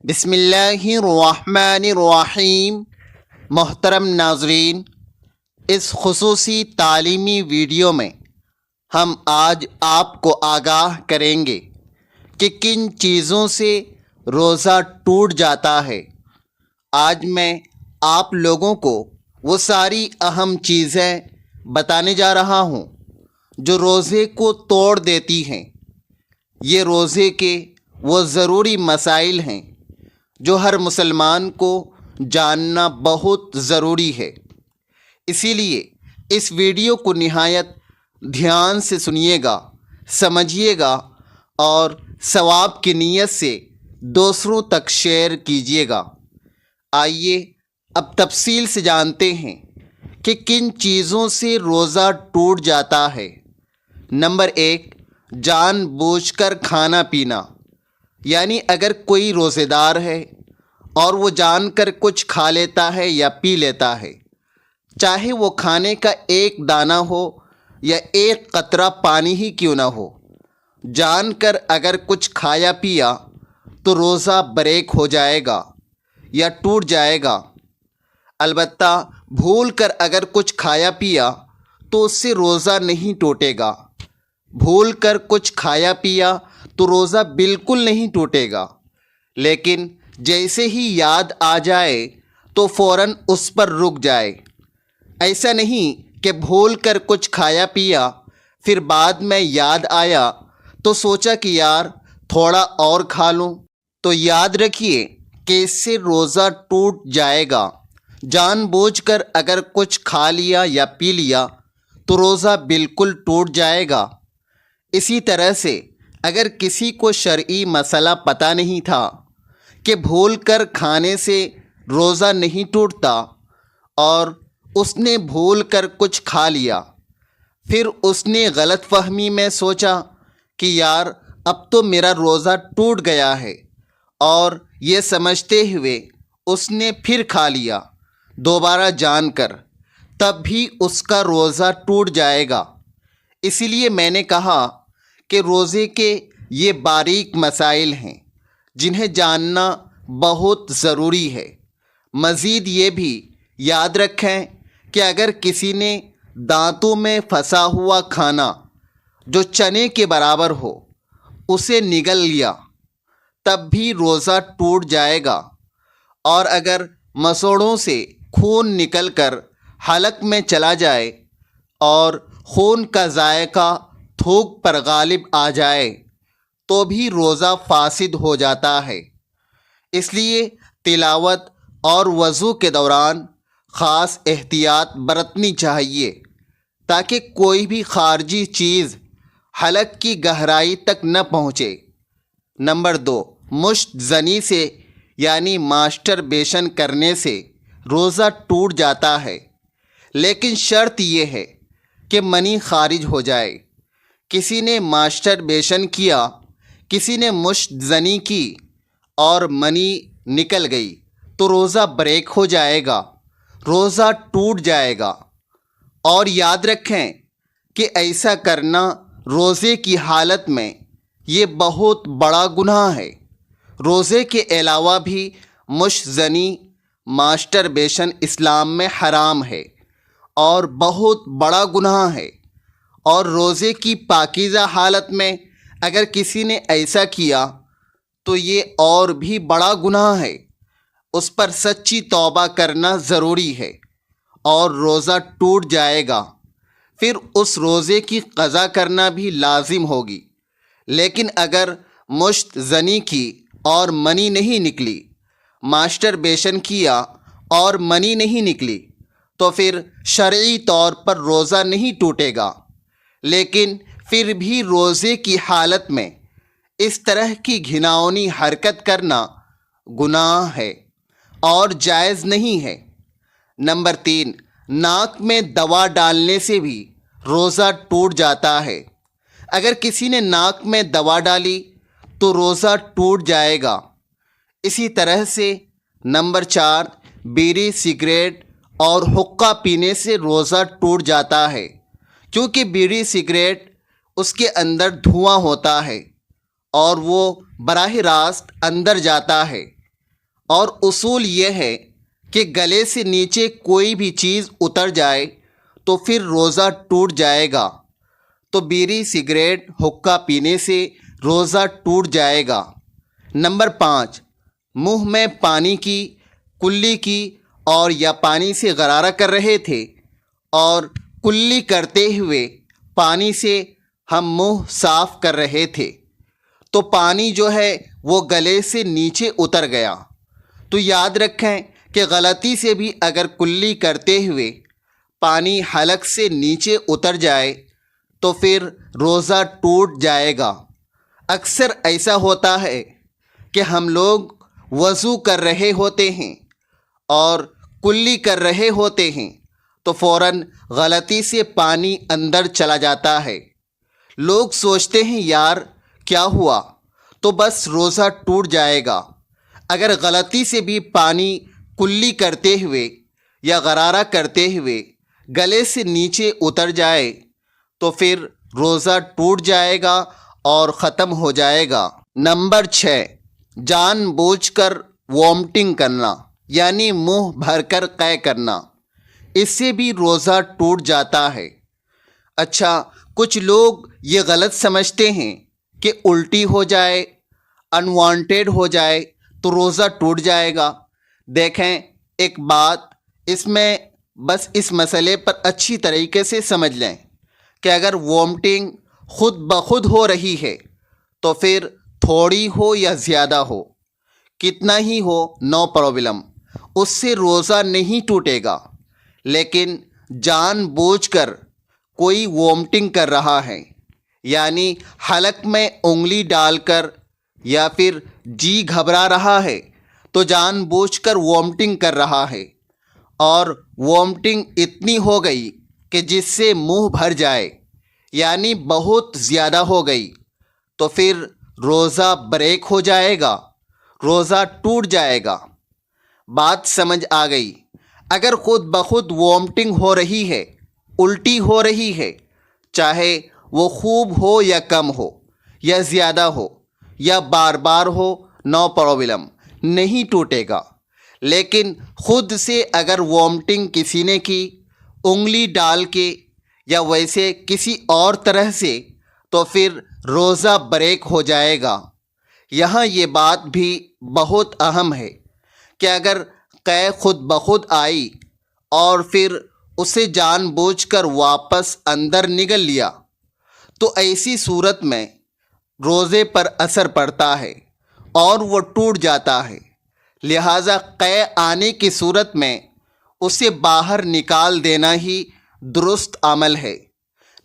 بسم اللہ الرحمن الرحیم۔ محترم ناظرین، اس خصوصی تعلیمی ویڈیو میں ہم آج آپ کو آگاہ کریں گے کہ کن چیزوں سے روزہ ٹوٹ جاتا ہے۔ آج میں آپ لوگوں کو وہ ساری اہم چیزیں بتانے جا رہا ہوں جو روزے کو توڑ دیتی ہیں۔ یہ روزے کے وہ ضروری مسائل ہیں جو ہر مسلمان کو جاننا بہت ضروری ہے۔ اسی لیے اس ویڈیو کو نہایت دھیان سے سنیے گا، سمجھیے گا اور ثواب کی نیت سے دوسروں تک شیئر کیجیے گا۔ آئیے اب تفصیل سے جانتے ہیں کہ کن چیزوں سے روزہ ٹوٹ جاتا ہے۔ نمبر 1، جان بوجھ کر کھانا پینا، یعنی اگر کوئی روزے دار ہے اور وہ جان کر کچھ کھا لیتا ہے یا پی لیتا ہے، چاہے وہ کھانے کا ایک دانہ ہو یا ایک قطرہ پانی ہی کیوں نہ ہو، جان کر اگر کچھ کھایا پیا تو روزہ بریک ہو جائے گا یا ٹوٹ جائے گا۔ البتہ بھول کر اگر کچھ کھایا پیا تو اس سے روزہ نہیں ٹوٹے گا۔ بھول کر کچھ کھایا پیا تو روزہ بالکل نہیں ٹوٹے گا، لیکن جیسے ہی یاد آ جائے تو فوراً اس پر رک جائے۔ ایسا نہیں کہ بھول کر کچھ کھایا پیا، پھر بعد میں یاد آیا تو سوچا کہ یار تھوڑا اور کھا لوں، تو یاد رکھیے کہ اس سے روزہ ٹوٹ جائے گا۔ جان بوجھ کر اگر کچھ کھا لیا یا پی لیا تو روزہ بالکل ٹوٹ جائے گا۔ اسی طرح سے اگر کسی کو شرعی مسئلہ پتہ نہیں تھا کہ بھول کر کھانے سے روزہ نہیں ٹوٹتا اور اس نے بھول کر کچھ کھا لیا، پھر اس نے غلط فہمی میں سوچا کہ یار اب تو میرا روزہ ٹوٹ گیا ہے، اور یہ سمجھتے ہوئے اس نے پھر کھا لیا دوبارہ جان کر، تب بھی اس کا روزہ ٹوٹ جائے گا۔ اسی لیے میں نے کہا کہ روزے کے یہ باریک مسائل ہیں جنہیں جاننا بہت ضروری ہے۔ مزید یہ بھی یاد رکھیں کہ اگر کسی نے دانتوں میں پھنسا ہوا کھانا جو چنے کے برابر ہو اسے نگل لیا تب بھی روزہ ٹوٹ جائے گا، اور اگر مسوڑوں سے خون نکل کر حلق میں چلا جائے اور خون کا ذائقہ تھوک پر غالب آ جائے تو بھی روزہ فاسد ہو جاتا ہے۔ اس لیے تلاوت اور وضو کے دوران خاص احتیاط برتنی چاہیے تاکہ کوئی بھی خارجی چیز حلق کی گہرائی تک نہ پہنچے۔ نمبر 2، مشت زنی سے یعنی ماسٹر بیشن کرنے سے روزہ ٹوٹ جاتا ہے، لیکن شرط یہ ہے کہ منی خارج ہو جائے۔ کسی نے ماسٹر بیشن کیا، کسی نے مشت زنی کی اور منی نکل گئی تو روزہ بریک ہو جائے گا، روزہ ٹوٹ جائے گا۔ اور یاد رکھیں کہ ایسا کرنا روزے کی حالت میں یہ بہت بڑا گناہ ہے۔ روزے کے علاوہ بھی مشت زنی، ماسٹر بیشن اسلام میں حرام ہے اور بہت بڑا گناہ ہے، اور روزے کی پاکیزہ حالت میں اگر کسی نے ایسا کیا تو یہ اور بھی بڑا گناہ ہے۔ اس پر سچی توبہ کرنا ضروری ہے اور روزہ ٹوٹ جائے گا، پھر اس روزے کی قضا کرنا بھی لازم ہوگی۔ لیکن اگر مشت زنی کی اور منی نہیں نکلی، ماسٹر بیشن کیا اور منی نہیں نکلی، تو پھر شرعی طور پر روزہ نہیں ٹوٹے گا، لیکن پھر بھی روزے کی حالت میں اس طرح کی گھناؤنی حرکت کرنا گناہ ہے اور جائز نہیں ہے۔ نمبر 3، ناک میں دوا ڈالنے سے بھی روزہ ٹوٹ جاتا ہے۔ اگر کسی نے ناک میں دوا ڈالی تو روزہ ٹوٹ جائے گا۔ اسی طرح سے نمبر 4، بیڑی، سگریٹ اور حقہ پینے سے روزہ ٹوٹ جاتا ہے، کیونکہ بیڑی سگریٹ اس کے اندر دھواں ہوتا ہے اور وہ براہ راست اندر جاتا ہے، اور اصول یہ ہے کہ گلے سے نیچے کوئی بھی چیز اتر جائے تو پھر روزہ ٹوٹ جائے گا۔ تو بیڑی سگریٹ حقہ پینے سے روزہ ٹوٹ جائے گا۔ نمبر 5، منہ میں پانی کی کلی کی اور یا پانی سے غرارہ کر رہے تھے اور کلی کرتے ہوئے پانی سے ہم منہ صاف کر رہے تھے تو پانی جو ہے وہ گلے سے نیچے اتر گیا۔ تو یاد رکھیں کہ غلطی سے بھی اگر کلی کرتے ہوئے پانی حلق سے نیچے اتر جائے تو پھر روزہ ٹوٹ جائے گا۔ اکثر ایسا ہوتا ہے کہ ہم لوگ وضو کر رہے ہوتے ہیں اور کلی کر رہے ہوتے ہیں تو فوراً غلطی سے پانی اندر چلا جاتا ہے۔ لوگ سوچتے ہیں یار کیا ہوا، تو بس روزہ ٹوٹ جائے گا۔ اگر غلطی سے بھی پانی کلی کرتے ہوئے یا غرارہ کرتے ہوئے گلے سے نیچے اتر جائے تو پھر روزہ ٹوٹ جائے گا اور ختم ہو جائے گا۔ نمبر 6، جان بوجھ کر وامٹنگ کرنا یعنی منہ بھر کر قے کرنا، اس سے بھی روزہ ٹوٹ جاتا ہے۔ اچھا، کچھ لوگ یہ غلط سمجھتے ہیں کہ الٹی ہو جائے، انوانٹیڈ ہو جائے تو روزہ ٹوٹ جائے گا۔ دیکھیں ایک بات، اس میں بس اس مسئلے پر اچھی طریقے سے سمجھ لیں کہ اگر وامٹنگ خود بخود ہو رہی ہے تو پھر تھوڑی ہو یا زیادہ ہو، کتنا ہی ہو نو پرابلم، اس سے روزہ نہیں ٹوٹے گا۔ لیکن جان بوجھ کر کوئی وامٹنگ کر رہا ہے یعنی حلق میں انگلی ڈال کر یا پھر جی گھبرا رہا ہے تو جان بوجھ کر وامٹنگ کر رہا ہے اور وامٹنگ اتنی ہو گئی کہ جس سے منہ بھر جائے یعنی بہت زیادہ ہو گئی تو پھر روزہ بریک ہو جائے گا، روزہ ٹوٹ جائے گا۔ بات سمجھ آ گئی؟ اگر خود بخود وامٹنگ ہو رہی ہے، الٹی ہو رہی ہے، چاہے وہ خوب ہو یا کم ہو یا زیادہ ہو یا بار بار ہو، نو پرابلم، نہیں ٹوٹے گا۔ لیکن خود سے اگر وامٹنگ کسی نے کی انگلی ڈال کے یا ویسے کسی اور طرح سے تو پھر روزہ بریک ہو جائے گا۔ یہاں یہ بات بھی بہت اہم ہے کہ اگر قے خود بخود آئی اور پھر اسے جان بوجھ کر واپس اندر نگل لیا تو ایسی صورت میں روزے پر اثر پڑتا ہے اور وہ ٹوٹ جاتا ہے۔ لہٰذا قے آنے کی صورت میں اسے باہر نکال دینا ہی درست عمل ہے۔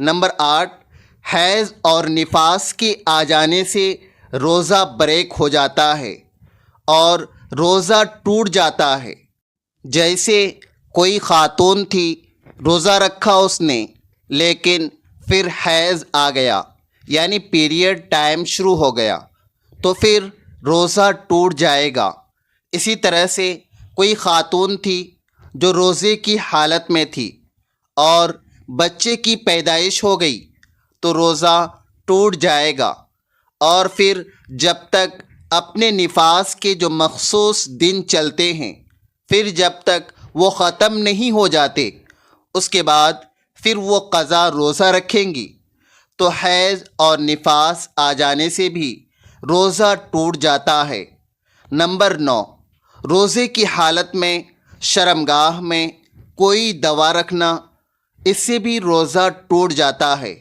نمبر 8، حیض اور نفاس کے آ جانے سے روزہ بریک ہو جاتا ہے اور روزہ ٹوٹ جاتا ہے۔ جیسے کوئی خاتون تھی، روزہ رکھا اس نے، لیکن پھر حیض آ گیا یعنی پیریڈ ٹائم شروع ہو گیا تو پھر روزہ ٹوٹ جائے گا۔ اسی طرح سے کوئی خاتون تھی جو روزے کی حالت میں تھی اور بچے کی پیدائش ہو گئی تو روزہ ٹوٹ جائے گا، اور پھر جب تک اپنے نفاس کے جو مخصوص دن چلتے ہیں، پھر جب تک وہ ختم نہیں ہو جاتے، اس کے بعد پھر وہ قضا روزہ رکھیں گی۔ تو حیض اور نفاس آ جانے سے بھی روزہ ٹوٹ جاتا ہے۔ نمبر 9، روزے کی حالت میں شرمگاہ میں کوئی دوا رکھنا، اس سے بھی روزہ ٹوٹ جاتا ہے۔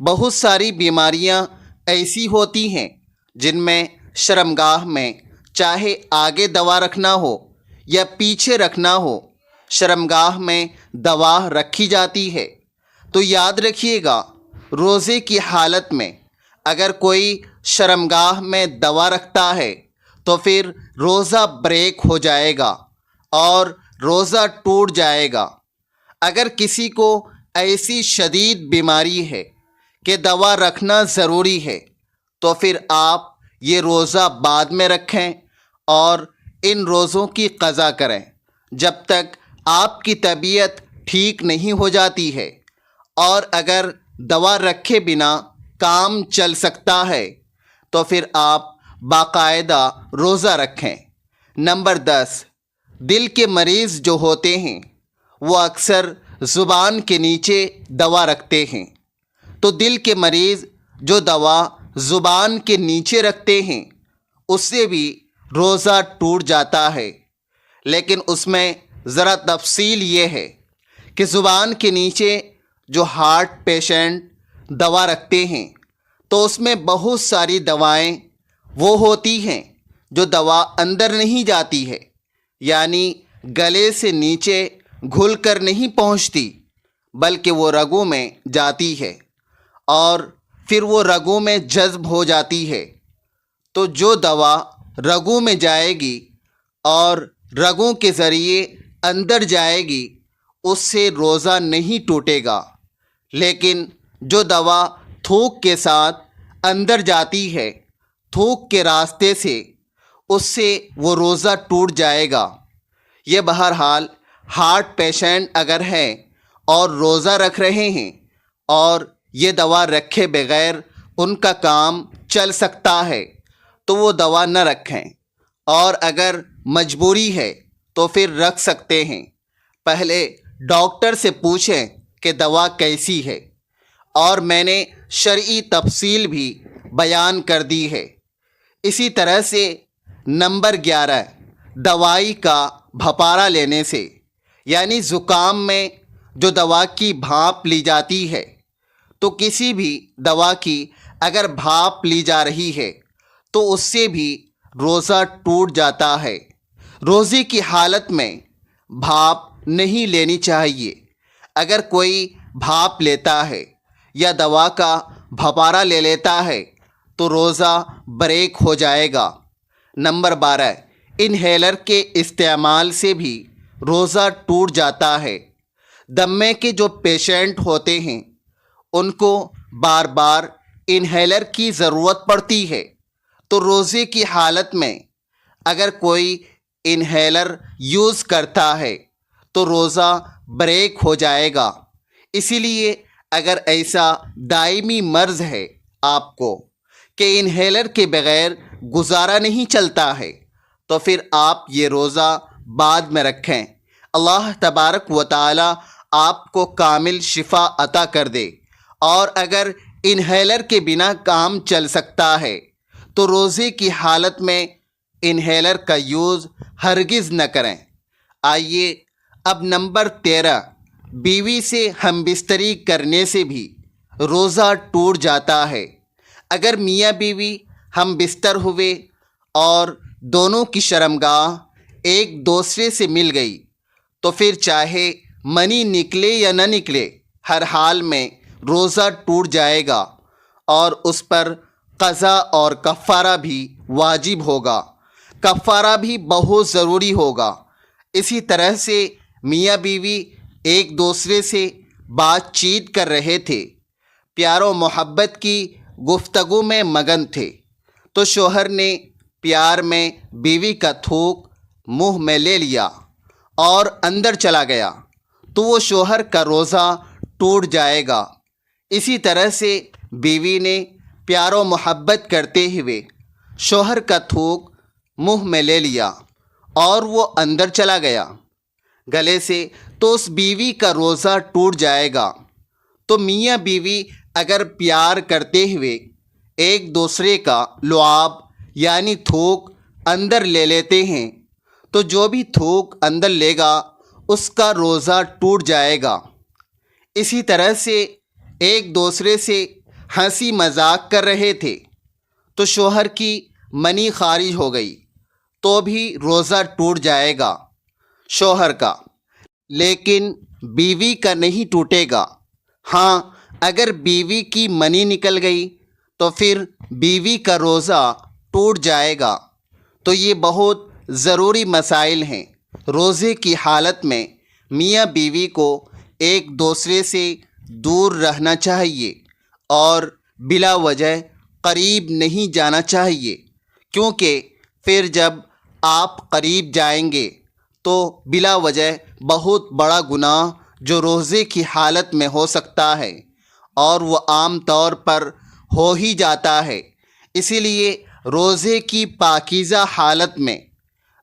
بہت ساری بیماریاں ایسی ہوتی ہیں جن میں شرمگاہ میں چاہے آگے دوا رکھنا ہو یا پیچھے رکھنا ہو، شرمگاہ میں دوا رکھی جاتی ہے۔ تو یاد رکھیے گا، روزے کی حالت میں اگر کوئی شرمگاہ میں دوا رکھتا ہے تو پھر روزہ بریک ہو جائے گا اور روزہ ٹوٹ جائے گا۔ اگر کسی کو ایسی شدید بیماری ہے کہ دوا رکھنا ضروری ہے تو پھر آپ یہ روزہ بعد میں رکھیں اور ان روزوں کی قضا کریں جب تک آپ کی طبیعت ٹھیک نہیں ہو جاتی ہے، اور اگر دوا رکھے بنا کام چل سکتا ہے تو پھر آپ باقاعدہ روزہ رکھیں۔ نمبر 10، دل کے مریض جو ہوتے ہیں وہ اکثر زبان کے نیچے دوا رکھتے ہیں، تو دل کے مریض جو دوا زبان کے نیچے رکھتے ہیں اس سے بھی روزہ ٹوٹ جاتا ہے، لیکن اس میں ذرا تفصیل یہ ہے کہ زبان کے نیچے جو ہارٹ پیشنٹ دوا رکھتے ہیں تو اس میں بہت ساری دوائیں وہ ہوتی ہیں جو دوا اندر نہیں جاتی ہے، یعنی گلے سے نیچے گھل کر نہیں پہنچتی بلکہ وہ رگوں میں جاتی ہے اور پھر وہ رگوں میں جذب ہو جاتی ہے۔ تو جو دوا رگوں میں جائے گی اور رگوں کے ذریعے اندر جائے گی اس سے روزہ نہیں ٹوٹے گا، لیکن جو دوا تھوک کے ساتھ اندر جاتی ہے تھوک کے راستے سے، اس سے وہ روزہ ٹوٹ جائے گا۔ یہ بہرحال ہارٹ پیشنٹ اگر ہے اور روزہ رکھ رہے ہیں اور یہ دوا رکھے بغیر ان کا کام چل سکتا ہے تو وہ دوا نہ رکھیں، اور اگر مجبوری ہے تو پھر رکھ سکتے ہیں۔ پہلے ڈاکٹر سے پوچھیں کہ دوا کیسی ہے، اور میں نے شرعی تفصیل بھی بیان کر دی ہے۔ اسی طرح سے نمبر 11، دوائی کا بھپارا لینے سے، یعنی زکام میں جو دوا کی بھاپ لی جاتی ہے، تو کسی بھی دوا کی اگر بھاپ لی جا رہی ہے تو اس سے بھی روزہ ٹوٹ جاتا ہے۔ روزے کی حالت میں بھاپ نہیں لینی چاہیے۔ اگر کوئی بھاپ لیتا ہے یا دوا کا بھپارا لے لیتا ہے تو روزہ بریک ہو جائے گا۔ نمبر 12، انہیلر کے استعمال سے بھی روزہ ٹوٹ جاتا ہے۔ دمے کے جو پیشنٹ ہوتے ہیں ان کو بار بار انہیلر کی ضرورت پڑتی ہے، تو روزے کی حالت میں اگر کوئی انہیلر یوز کرتا ہے تو روزہ بریک ہو جائے گا۔ اسی لیے اگر ایسا دائمی مرض ہے آپ کو کہ انہیلر کے بغیر گزارا نہیں چلتا ہے تو پھر آپ یہ روزہ بعد میں رکھیں۔ اللہ تبارک و تعالی آپ کو کامل شفا عطا کر دے۔ اور اگر انہیلر کے بنا کام چل سکتا ہے تو روزے کی حالت میں انہیلر کا یوز ہرگز نہ کریں۔ آئیے اب نمبر 13، بیوی سے ہم بستری کرنے سے بھی روزہ ٹوٹ جاتا ہے۔ اگر میاں بیوی ہم بستر ہوئے اور دونوں کی شرمگاہ ایک دوسرے سے مل گئی تو پھر چاہے منی نکلے یا نہ نکلے، ہر حال میں روزہ ٹوٹ جائے گا اور اس پر قضا اور کفارہ بھی واجب ہوگا۔ کفارہ بھی بہت ضروری ہوگا۔ اسی طرح سے میاں بیوی ایک دوسرے سے بات چیت کر رہے تھے، پیار و محبت کی گفتگو میں مگن تھے، تو شوہر نے پیار میں بیوی کا تھوک منہ میں لے لیا اور اندر چلا گیا تو وہ شوہر کا روزہ ٹوٹ جائے گا۔ اسی طرح سے بیوی نے پیار و محبت کرتے ہوئے شوہر کا تھوک منہ میں لے لیا اور وہ اندر چلا گیا گلے سے، تو اس بیوی کا روزہ ٹوٹ جائے گا۔ تو میاں بیوی اگر پیار کرتے ہوئے ایک دوسرے کا لعاب یعنی تھوک اندر لے لیتے ہیں تو جو بھی تھوک اندر لے گا اس کا روزہ ٹوٹ جائے گا۔ اسی طرح سے ایک دوسرے سے ہنسی مذاق کر رہے تھے تو شوہر کی منی خارج ہو گئی تو بھی روزہ ٹوٹ جائے گا شوہر کا، لیکن بیوی کا نہیں ٹوٹے گا۔ ہاں، اگر بیوی کی منی نکل گئی تو پھر بیوی کا روزہ ٹوٹ جائے گا۔ تو یہ بہت ضروری مسائل ہیں۔ روزے کی حالت میں میاں بیوی کو ایک دوسرے سے دور رہنا چاہیے اور بلا وجہ قریب نہیں جانا چاہیے، کیونکہ پھر جب آپ قریب جائیں گے تو بلا وجہ بہت بڑا گناہ جو روزے کی حالت میں ہو سکتا ہے، اور وہ عام طور پر ہو ہی جاتا ہے۔ اسی لیے روزے کی پاکیزہ حالت میں